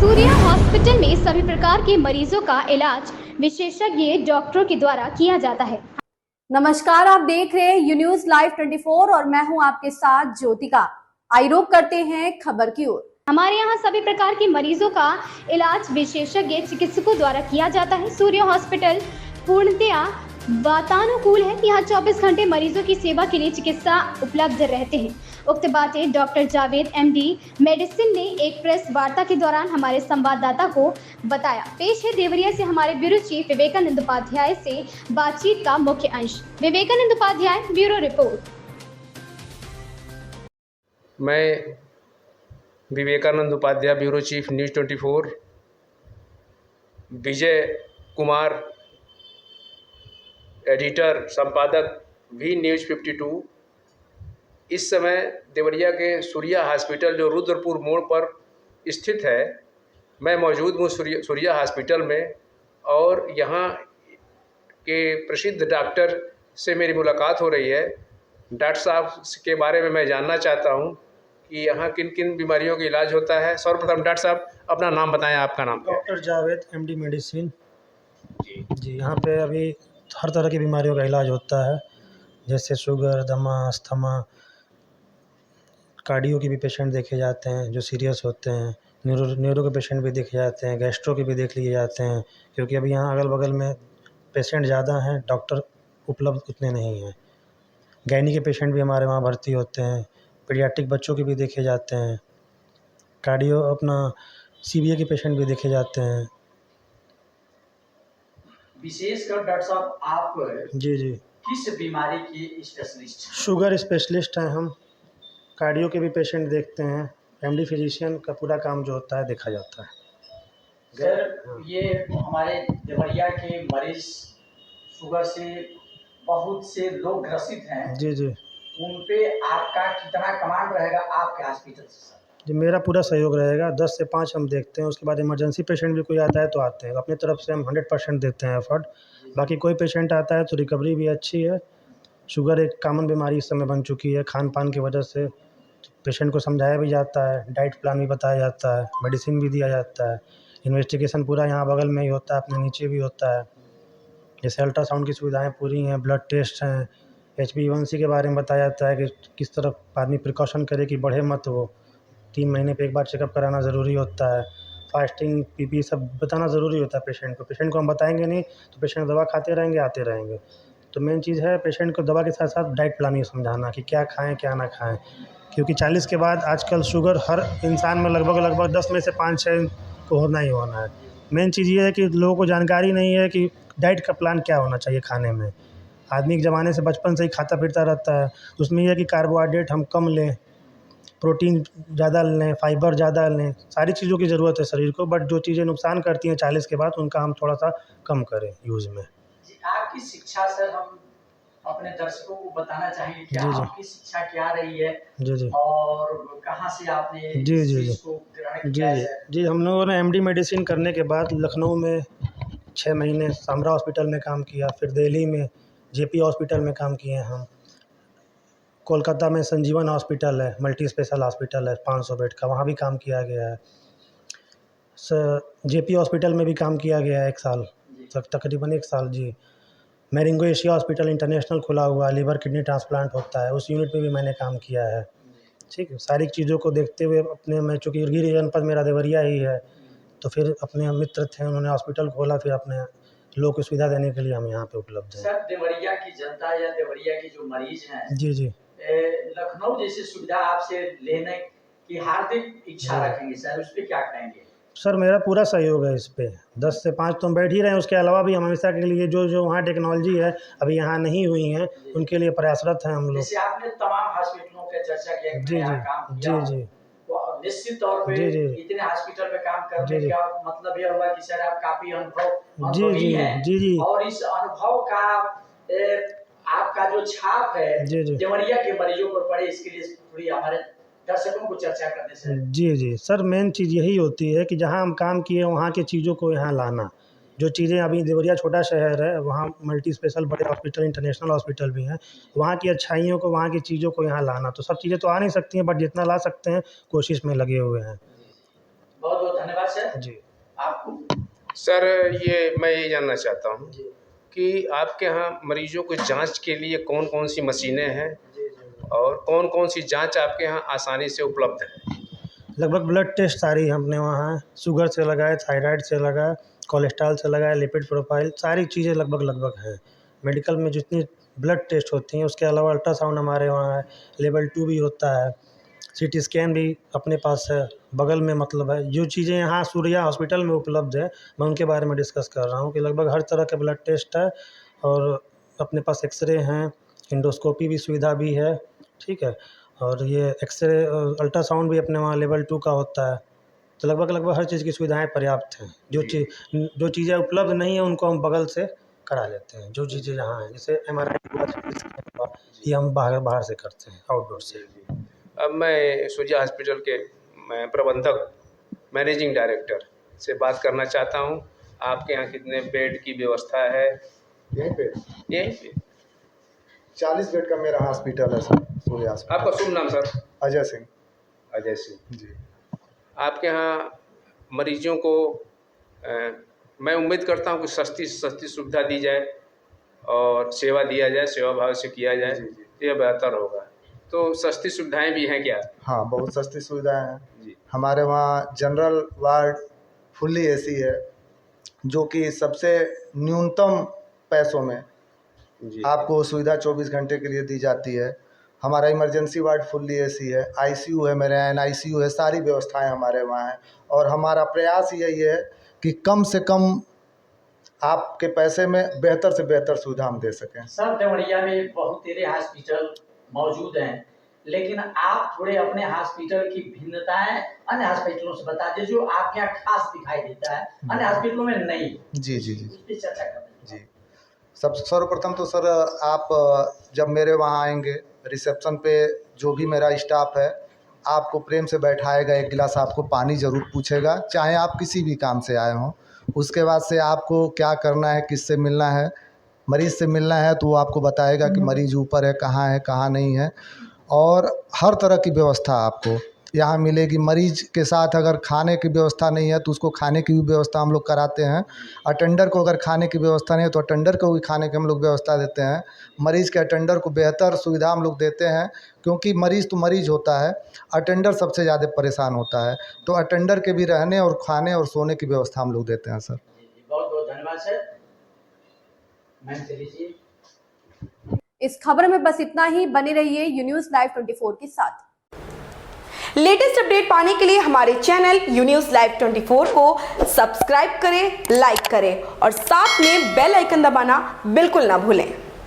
Surya hospital में सभी प्रकार के मरीजों का इलाज विशेषज्ञ डॉक्टरों के द्वारा किया जाता है। नमस्कार, आप देख रहे हैं यू न्यूज लाइव 24 और मैं हूं आपके साथ ज्योतिका। आइए रुक करते हैं खबर की ओर। हमारे यहाँ सभी प्रकार के मरीजों का इलाज विशेषज्ञ चिकित्सकों द्वारा किया जाता है। सूर्या हॉस्पिटल पूर्णतया वातानुकूल है। यहाँ 24 घंटे मरीजों की सेवा के लिए चिकित्सा उपलब्ध रहते हैं। उक्त बातें डॉक्टर जावेद एमडी मेडिसिन ने एक प्रेस वार्ता के दौरान हमारे संवाददाता को बताया। पेश है देवरिया से हमारे ब्यूरो चीफ विवेकानंद उपाध्याय से बातचीत का मुख्य अंश। Vivekanand Upadhyay, bureau report. मैं Vivekanand Upadhyay, bureau chief, news 24। Vijay Kumar, editor संपादक, भी न्यूज़ 52। इस समय देवरिया के सूर्या हॉस्पिटल जो रुद्रपुर मोड़ पर स्थित है, मैं मौजूद हूँ सूर्या हॉस्पिटल में। और यहाँ के प्रसिद्ध डॉक्टर से मेरी मुलाकात हो रही है। डॉक्टर साहब के बारे में मैं जानना चाहता हूँ कि यहाँ किन किन बीमारियों का इलाज होता है। सर्वप्रथम डॉक्टर साहब अपना नाम बताएं, आपका नाम क्या है? डॉक्टर जावेद एमडी मेडिसिन जी। यहाँ पे अभी हर तरह की बीमारियों का इलाज होता है, जैसे शुगर, दमा, अस्थमा, कार्डियो के भी पेशेंट देखे जाते हैं जो सीरियस होते हैं, न्यूरो के पेशेंट भी देखे जाते हैं, गैस्ट्रो के भी देख लिए जाते हैं, क्योंकि अभी यहाँ अगल बगल में पेशेंट ज़्यादा हैं, डॉक्टर उपलब्ध उतने नहीं हैं। गैनी के पेशेंट भी हमारे वहाँ भर्ती होते हैं, पीडियाट्रिक बच्चों के भी देखे जाते हैं, कार्डियो अपना सीबीए के पेशेंट भी देखे जाते हैं। विशेषकर डॉक्टर साहब आप जी किस बीमारी की स्पेशलिस्ट हैं? शुगर स्पेशलिस्ट हैं हम। कार्डियो के भी पेशेंट देखते हैं। एमडी फिजिशियन का पूरा काम जो होता है देखा जाता है। सर, ये हमारे देवरिया के मरीज शुगर से बहुत से लोग ग्रसित हैं। जी उन पे आपका कितना कमांड रहेगा आपके हॉस्पिटल से? सर जी, मेरा पूरा सहयोग रहेगा। 10 से 5 हम देखते हैं। उसके बाद इमरजेंसी पेशेंट भी कोई आता है तो आते हैं, अपनी तरफ से हम 100% देते हैं एफर्ट। बाकी कोई पेशेंट आता है तो रिकवरी भी अच्छी है। शुगर एक कॉमन बीमारी इस समय बन चुकी है। खान पान की वजह से पेशेंट को समझाया भी जाता है, डाइट प्लान भी बताया जाता है, मेडिसिन भी दिया जाता है। इन्वेस्टिगेशन पूरा यहाँ बगल में ही होता है, अपने नीचे भी होता है। जैसे अल्ट्रासाउंड की सुविधाएँ पूरी हैं, ब्लड टेस्ट हैं, HbA1c के बारे में बताया जाता है कि किस तरह आदमी प्रिकॉशन करे कि बढ़े मत वो। 3 महीने पे एक बार चेकअप कराना ज़रूरी होता है। फास्टिंग, पीपी सब बताना ज़रूरी होता है पेशेंट को। पेशेंट को हम बताएंगे नहीं तो पेशेंट दवा खाते रहेंगे, आते रहेंगे। तो मेन चीज़ है पेशेंट को दवा के साथ साथ डाइट प्लानिंग समझाना कि क्या खाएं क्या ना खाएं, क्योंकि 40 के बाद आजकल शुगर हर इंसान में लगभग 10 में से 5-6 को होना ही होना है। मेन चीज़ ये है कि लोगों को जानकारी नहीं है कि डाइट का प्लान क्या होना चाहिए खाने में। आदमी के ज़माने से बचपन से ही खाता फिरता रहता है, उसमें यह है कि कार्बोहाइड्रेट हम कम लें, प्रोटीन ज़्यादा लें, फाइबर ज़्यादा लें, सारी चीज़ों की ज़रूरत है शरीर को। बट जो चीज़ें नुकसान करती हैं 40 के बाद, उनका हम थोड़ा सा कम करें यूज़ में। जी, आपकी शिक्षा सर हम अपने दर्शकों को बताना चाहेंगे कि आपकी शिक्षा क्या रही है? जी और कहाँ से आपने इसको ग्रहण किया है? जी, हम लोगों ने एमडी मेडिसिन करने के बाद लखनऊ में 6 महीने सामरा हॉस्पिटल में काम किया, फिर दिल्ली में जेपी हॉस्पिटल में काम किए हैं हम। कोलकाता में संजीवन हॉस्पिटल है, मल्टी स्पेशल हॉस्पिटल है 500 बेड का, वहाँ भी काम किया गया है। जेपी हॉस्पिटल में भी काम किया गया है 1 साल तक, तकरीबन 1 साल जी। मैरिंगो एशिया हॉस्पिटल इंटरनेशनल खुला हुआ, लिवर किडनी ट्रांसप्लांट होता है, उस यूनिट में भी मैंने काम किया है। ठीक है, सारी चीज़ों को देखते हुए अपने मैं चूँकि गिर जनपद मेरा देवरिया ही है, तो फिर अपने मित्र थे, उन्होंने हॉस्पिटल खोला, फिर अपने लोगों को सुविधा देने के लिए हम यहाँ पे उपलब्ध हैं। सर, देवरिया की जनता या देवरिया के जो मरीज हैं जी लखनऊ जैसी सुविधा आपसे लेने की हार्दिक इच्छा रखेंगे सर, उस पर क्या कहेंगे? सर, मेरा पूरा सहयोग है इस पे। 10 से 5 तो हम बैठ ही रहे हैं, उसके अलावा भी हम हमेशा के लिए जो वहाँ टेक्नोलॉजी है अभी यहाँ नहीं हुई हैं, उनके लिए प्रयासरत हैं हम लोग। जैसे आपने तमाम हॉस्पिटलों की चर्चा किया, जी तो निश्चित तौर पे इतने हॉस्पिटल में काम करने का मतलब यह हुआ कि सर आप काफी अनुभवी हैं। और इस अनुभव का आपका जो छाप है देवरिया के मरीजों पर पड़े, इसके लिए पूरी हमारे दर्शकों को चर्चा करने से। जी सर, मेन चीज़ यही होती है कि जहाँ हम काम किए वहाँ की चीज़ों को यहाँ लाना। जो चीज़ें अभी देवरिया छोटा शहर है, वहाँ मल्टी स्पेशल बड़े हॉस्पिटल, इंटरनेशनल हॉस्पिटल भी हैं, वहाँ की अच्छाइयों को, वहाँ की चीज़ों को यहाँ लाना। तो सब चीज़ें तो आ नहीं सकती हैं, बट जितना ला सकते हैं कोशिश में लगे हुए हैं। बहुत बहुत धन्यवाद सर। जी आपको सर ये मैं ये जानना चाहता हूँ कि आपके यहाँ मरीजों को जांच के लिए कौन कौन सी मशीनें हैं और कौन कौन सी जांच आपके यहाँ आसानी से उपलब्ध है? लगभग ब्लड टेस्ट सारी हमने वहाँ है, शुगर से लगाए, थायराइड से लगाए, कोलेस्ट्रॉल से लगाए, लिपिड प्रोफाइल, सारी चीज़ें लगभग हैं। मेडिकल में जितनी ब्लड टेस्ट होती हैं, उसके अलावा अल्ट्रासाउंड हमारे वहाँ है, लेवल 2 भी होता है, सीटी स्कैन भी अपने पास है, बगल में मतलब है। जो चीज़ें यहाँ सूर्या हॉस्पिटल में उपलब्ध है, मैं उनके बारे में डिस्कस कर रहा हूँ कि लगभग हर तरह का ब्लड टेस्ट है और अपने पास एक्सरे हैं, एंडोस्कोपी भी सुविधा भी है, ठीक है। और ये एक्सरे अल्ट्रासाउंड भी अपने वहाँ लेवल 2 का होता है। तो लगभग हर चीज़ की सुविधाएं पर्याप्त हैं। जो चीज़ें उपलब्ध नहीं हैं उनको हम बगल से करा लेते हैं। जो चीज़ें यहाँ हैं जैसे MRI ये हम बाहर से करते हैं, आउटडोर से। अब मैं सूर्या हॉस्पिटल के मैं प्रबंधक मैनेजिंग डायरेक्टर से बात करना चाहता हूँ। आपके यहाँ कितने बेड की व्यवस्था है? यहीं पे यहीं पे 40 बेड का मेरा हॉस्पिटल है सर, सूर्या हॉस्पिटल। आपका शुभ नाम सर? अजय सिंह। अजय सिंह जी। आपके यहाँ मरीजों को मैं उम्मीद करता हूँ कि सस्ती सुविधा दी जाए और सेवा दिया जाए, सेवा भाव से किया जाए, तो यह बेहतर होगा। तो सस्ती सुविधाएं भी हैं क्या? हाँ, बहुत सस्ती सुविधाएं हैं जी। हमारे वहाँ। जनरल वार्ड फुल्ली AC है, जो कि सबसे न्यूनतम पैसों में जी। आपको सुविधा 24 घंटे के लिए दी जाती है। हमारा इमरजेंसी वार्ड फुल्ली AC है, ICU है, मेरे यहाँ NICU है, सारी व्यवस्थाएं हमारे वहाँ हैं। और हमारा प्रयास यही है कि कम से कम आपके पैसे में बेहतर से बेहतर सुविधा हम दे सकें। सर देवरिया में बहुत तेरे हॉस्पिटल मौजूद हैं, लेकिन आप थोड़े अपने हॉस्पिटल की भिन्नताएं अन्य हॉस्पिटलों से बता दीजिए, जो आपके यहाँ खास दिखाई देता है, अन्य हॉस्पिटलों में नहीं। जी जी जी उस पर चर्चा करें। जी। सर्वप्रथम तो सर, आप जब मेरे वहाँ आएंगे, रिसेप्शन पे जो भी मेरा स्टाफ है आपको प्रेम से बैठाएगा, एक गिलास आपको पानी ज़रूर पूछेगा, चाहे आप किसी भी काम से आए हों। उसके बाद से आपको क्या करना है, किससे मिलना है, मरीज़ से मिलना है तो वो आपको बताएगा कि मरीज़ ऊपर है, कहाँ नहीं है। और हर तरह की व्यवस्था आपको यहाँ मिलेगी। मरीज़ के साथ अगर खाने की व्यवस्था नहीं है तो उसको खाने की भी व्यवस्था हम लोग कराते हैं। अटेंडर को अगर खाने की व्यवस्था नहीं है तो अटेंडर को भी खाने की हम लोग व्यवस्था देते हैं। मरीज़ के अटेंडर को बेहतर सुविधा हम लोग देते हैं, क्योंकि मरीज़ तो मरीज़ होता है, अटेंडर सबसे ज़्यादा परेशान होता है। तो अटेंडर के भी रहने और खाने और सोने की व्यवस्था हम लोग देते हैं सर। बहुत बहुत धन्यवाद सर। मैम चलिए। इस खबर में बस इतना ही। बने रहिए यू न्यूज़ लाइव 24 के साथ। लेटेस्ट अपडेट पाने के लिए हमारे चैनल यू न्यूज़ लाइव 24 को सब्सक्राइब करें, लाइक करें और साथ में बेल आइकन दबाना बिल्कुल ना भूलें।